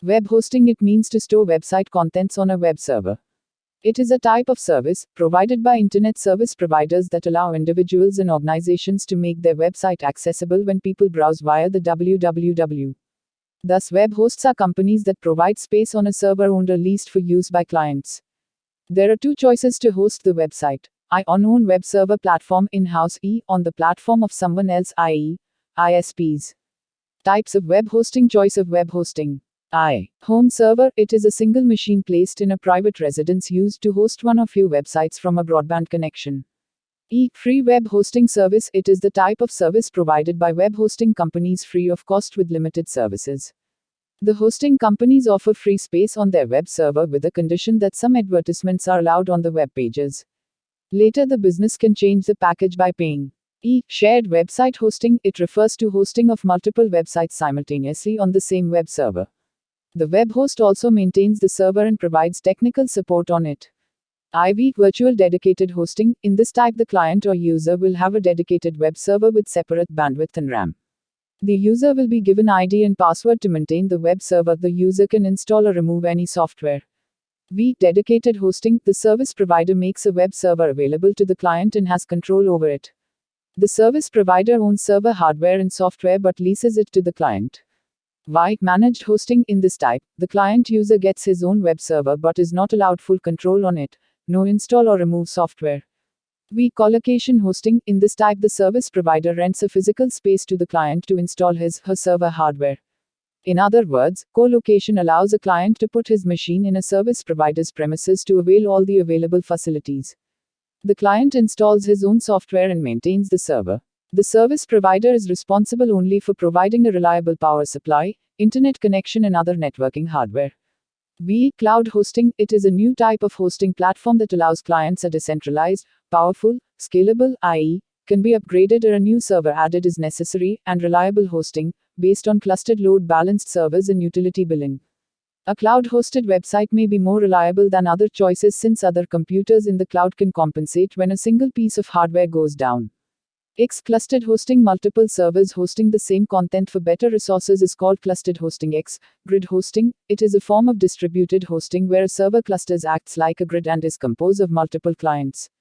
Web hosting, it means to store website contents on a web server. It is a type of service provided by internet service providers that allow individuals and organizations to make their website accessible when people browse via the www. Thus, web hosts are companies that provide space on a server owned or leased for use by clients. There are two choices to host the website: I on own web server platform, in-house, E on the platform of someone else, i.e., ISPs. Types of web hosting. Choice of web hosting. I. Home server. It is a single machine placed in a private residence used to host one or few websites from a broadband connection. E. Free web hosting service. It is the type of service provided by web hosting companies free of cost with limited services. The hosting companies offer free space on their web server with the condition that some advertisements are allowed on the web pages. Later, the business can change the package by paying. E. Shared website hosting. It refers to hosting of multiple websites simultaneously on the same web server. The web host also maintains the server and provides technical support on it. IV. Virtual dedicated hosting. In this type, the client or user will have a dedicated web server with separate bandwidth and RAM. The user will be given ID and password to maintain the web server. The user can install or remove any software. V. Dedicated hosting. The service provider makes a web server available to the client and has control over it. The service provider owns server hardware and software but leases it to the client. Y. Managed hosting. In this type, the client user gets his own web server but is not allowed full control on it, no install or remove software. V. Colocation hosting. In this type, the service provider rents a physical space to the client to install his/her server hardware. In other words, co-location allows a client to put his machine in a service provider's premises to avail all the available facilities. The client installs his own software and maintains the server. The service provider is responsible only for providing a reliable power supply, internet connection, and other networking hardware. V. Cloud hosting. It is a new type of hosting platform that allows clients a decentralized, powerful, scalable, i.e., can be upgraded or a new server added is necessary, and reliable hosting, based on clustered load balanced servers and utility billing. A cloud-hosted website may be more reliable than other choices since other computers in the cloud can compensate when a single piece of hardware goes down. X. Clustered hosting. Multiple servers hosting the same content for better resources is called clustered hosting. X. Grid hosting. It is a form of distributed hosting where a server clusters acts like a grid and is composed of multiple clients.